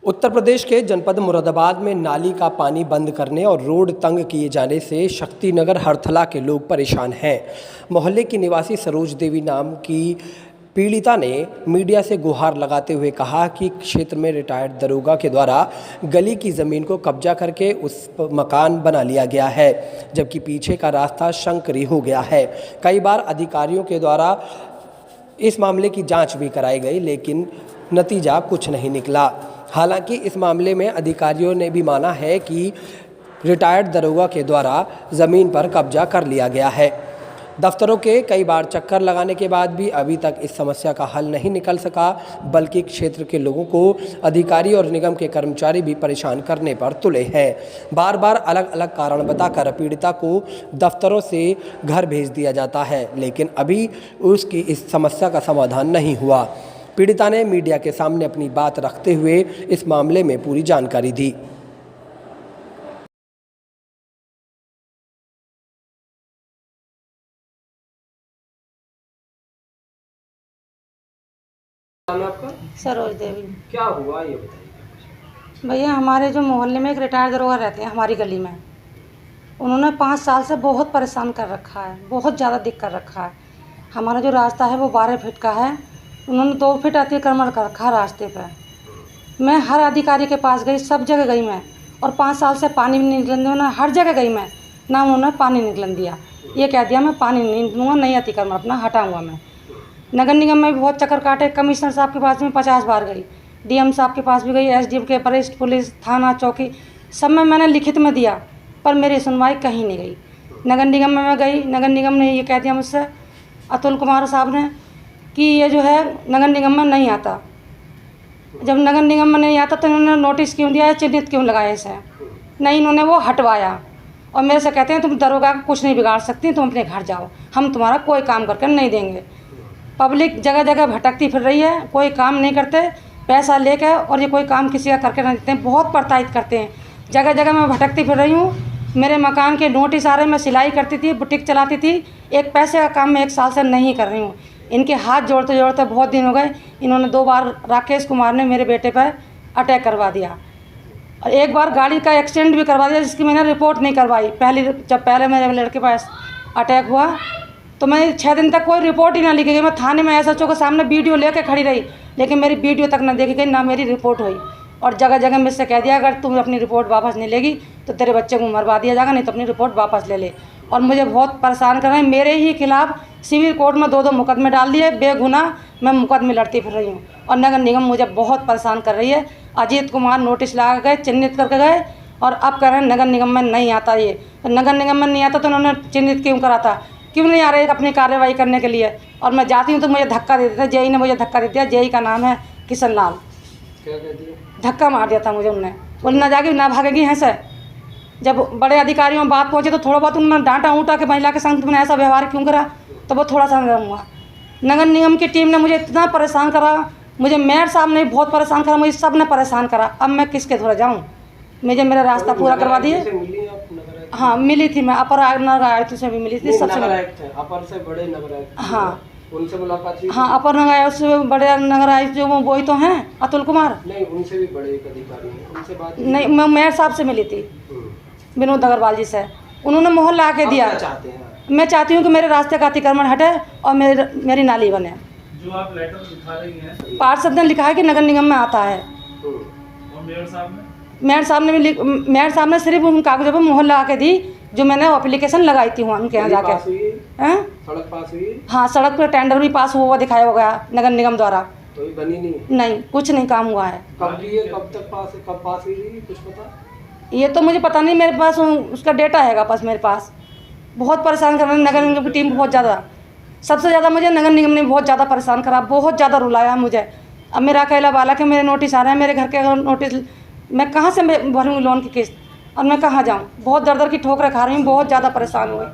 उत्तर प्रदेश के जनपद मुरादाबाद में नाली का पानी बंद करने और रोड तंग किए जाने से शक्तिनगर हरथला के लोग परेशान हैं। मोहल्ले की निवासी सरोज देवी नाम की पीड़िता ने मीडिया से गुहार लगाते हुए कहा कि क्षेत्र में रिटायर्ड दरोगा के द्वारा गली की ज़मीन को कब्जा करके उस मकान बना लिया गया है, जबकि पीछे का रास्ता संकरी हो गया है। कई बार अधिकारियों के द्वारा इस मामले की जांच भी कराई गई, लेकिन नतीजा कुछ नहीं निकला। हालांकि इस मामले में अधिकारियों ने भी माना है कि रिटायर्ड दरोगा के द्वारा ज़मीन पर कब्जा कर लिया गया है। दफ्तरों के कई बार चक्कर लगाने के बाद भी अभी तक इस समस्या का हल नहीं निकल सका, बल्कि क्षेत्र के लोगों को अधिकारी और निगम के कर्मचारी भी परेशान करने पर तुले हैं। बार बार अलग अलग कारण बताकर पीड़िता को दफ्तरों से घर भेज दिया जाता है, लेकिन अभी उसकी इस समस्या का समाधान नहीं हुआ। पीड़िता ने मीडिया के सामने अपनी बात रखते हुए इस मामले में पूरी जानकारी दी। नाम है आपका? सरोज देवी। क्या हुआ ये बताइए। भैया, हमारे जो मोहल्ले में एक रिटायर्ड दरोगा रहते हैं हमारी गली में, उन्होंने 5 साल से बहुत परेशान कर रखा है, बहुत ज़्यादा दिक्कत कर रखा है। हमारा जो रास्ता है वो 12 फीट का है, उन्होंने 2 फीट अतिक्रमण कर रखा है रास्ते पर। मैं हर अधिकारी के पास गई, सब जगह गई मैं, और 5 साल से पानी भी नहीं निकलन दिया। उन्होंने हर जगह गई मैं, ना उन्होंने पानी निकलन दिया। ये कह दिया मैं पानी नहीं दूँगा, नहीं अतिक्रमण अपना हटाऊँगा मैं। नगर निगम में भी बहुत चक्कर काटे, कमिश्नर साहब के पास में 50 बार गई, डीएम साहब के पास भी गई, एसडीएम के वरिष्ठ पुलिस थाना चौकी सब में मैंने लिखित में दिया, पर मेरी सुनवाई कहीं नहीं गई। नगर निगम में मैं गई, नगर निगम ने ये कह दिया मुझसे, अतुल कुमार साहब ने, कि ये जो है नगर निगम में नहीं आता। जब नगर निगम में नहीं आता तो इन्होंने नोटिस क्यों दिया है, चिन्हित क्यों लगाया इसे? नहीं, इन्होंने वो हटवाया और मेरे से कहते हैं तुम दरोगा का कुछ नहीं बिगाड़ सकती, तुम अपने घर जाओ, हम तुम्हारा कोई काम करके नहीं देंगे। पब्लिक जगह जगह भटकती फिर रही है, कोई काम नहीं करते, पैसा लेकर, और ये कोई काम किसी का करके नहीं देते हैं, बहुत प्रताड़ित करते हैं। जगह जगह मैं भटकती फिर रही हूँ, मेरे मकान के नोटिस आ रहे। मैं सिलाई करती थी, बुटीक चलाती थी, एक पैसे का काम मैं 1 साल से नहीं कर रही हूँ। इनके हाथ जोड़ते जोड़ते बहुत दिन हो गए। इन्होंने 2 बार राकेश कुमार ने मेरे बेटे पर अटैक करवा दिया, और 1 बार गाड़ी का एक्सीडेंट भी करवा दिया, जिसकी मैंने रिपोर्ट नहीं करवाई। जब पहले मेरे लड़के पास अटैक हुआ तो मैं 6 दिन तक कोई रिपोर्ट ही ना लिखी गई। मैं थाने में एसएचओ के सामने वीडियो लेकर खड़ी रही, लेकिन मेरी वीडियो तक ना देखी गई, ना मेरी रिपोर्ट हुई। और जगह जगह मुझसे कह दिया, अगर तुम अपनी रिपोर्ट वापस नहीं लेगी तो तेरे बच्चे को मरवा दिया जाएगा, नहीं तो अपनी रिपोर्ट वापस ले ले। और मुझे बहुत परेशान कर रहे हैं। मेरे ही खिलाफ सिविल कोर्ट में 2 मुकदमे डाल दिए, बेगुनाह मैं मुकदमे लड़ती फिर रही हूँ, और नगर निगम मुझे बहुत परेशान कर रही है। अजीत कुमार नोटिस लगा गए, चिन्हित करके गए, और अब कह रहे हैं नगर निगम में नहीं आता। ये तो नगर निगम में नहीं आता तो उन्होंने चिन्हित क्यों करा था, क्यों नहीं आ रहे अपनी कार्रवाई करने के लिए? और मैं जाती हूँ तो मुझे धक्का दे देते हैं। जेई ने मुझे धक्का दे दिया, जेई का नाम है किशन लाल। क्या कह दिया? धक्का मार दिया था मुझे उनने, बोले ना जाएगी ना भागेगी हैं से। जब बड़े अधिकारियों में बात पहुँचे तो थोड़ा बहुत उन्होंने डांटा ऊँटा कि महिला के संग तुमने ऐसा व्यवहार क्यों करा, तो वो थोड़ा सा नरम हुआ। नगर निगम की टीम ने मुझे इतना परेशान करा, मुझे मेयर साहब ने बहुत परेशान करा, मुझे सब ने परेशान करा। अब मैं किसके थोड़ा जाऊँ? मुझे मेरा रास्ता पूरा करवा दिए। हाँ, मिली थी मैं, अपर नगर आयुक्त से भी मिली थी, सबसे अपर से बड़े नगर आयुक्त। हाँ, उनसे मुलाकात हुई? हाँ, अपर नगर आयुक्त से बड़े नगर आयुक्त जो वही तो हैं, अतुल कुमार। नहीं, उनसे भी बड़े एक अधिकारी हैं, उनसे बात नहीं, मैं मेयर साहब से मिली थी, विनोद अग्रवाल जी से। उन्होंने मोहर ला के दिया। चाहते हैं? मैं चाहती हूँ कि मेरे रास्ते का अतिक्रमण हटे और मेरी नाली बने। जो आप लेटर लिखा रही हैं, पार्षद ने लिखा है कि नगर निगम में आता है, और मेयर साहब मेयर साहब ने सिर्फ उन कागजों पर मोहर लगा के दी जो मैंने एप्लीकेशन लगाई थी वहाँ उनके यहाँ जाके। हैं? सड़क पास हुई? हाँ, सड़क पर टेंडर भी पास हुआ दिखाया हो गया नगर निगम द्वारा। तो ये बनी नहीं? नहीं, कुछ नहीं काम हुआ है। कब की है, कब तक पास, कब पास हुई थी, कुछ पता? ये तो मुझे पता नहीं, मेरे पास उसका डेटा हैगा पास मेरे पास। बहुत परेशान कर रहे हैं नगर निगम की टीम, बहुत ज़्यादा। सबसे ज़्यादा मुझे नगर निगम ने बहुत ज़्यादा परेशान करा, बहुत ज़्यादा रुलाया मुझे। अब मेरा अकेला वाला के मेरे नोटिस आ रहे हैं, मेरे घर के नोटिस, मैं कहाँ से भरूँ लोन की किस्त, और मैं कहाँ जाऊँ? बहुत दर दर की ठोकरें खा रही हूँ, बहुत ज़्यादा परेशान हुई।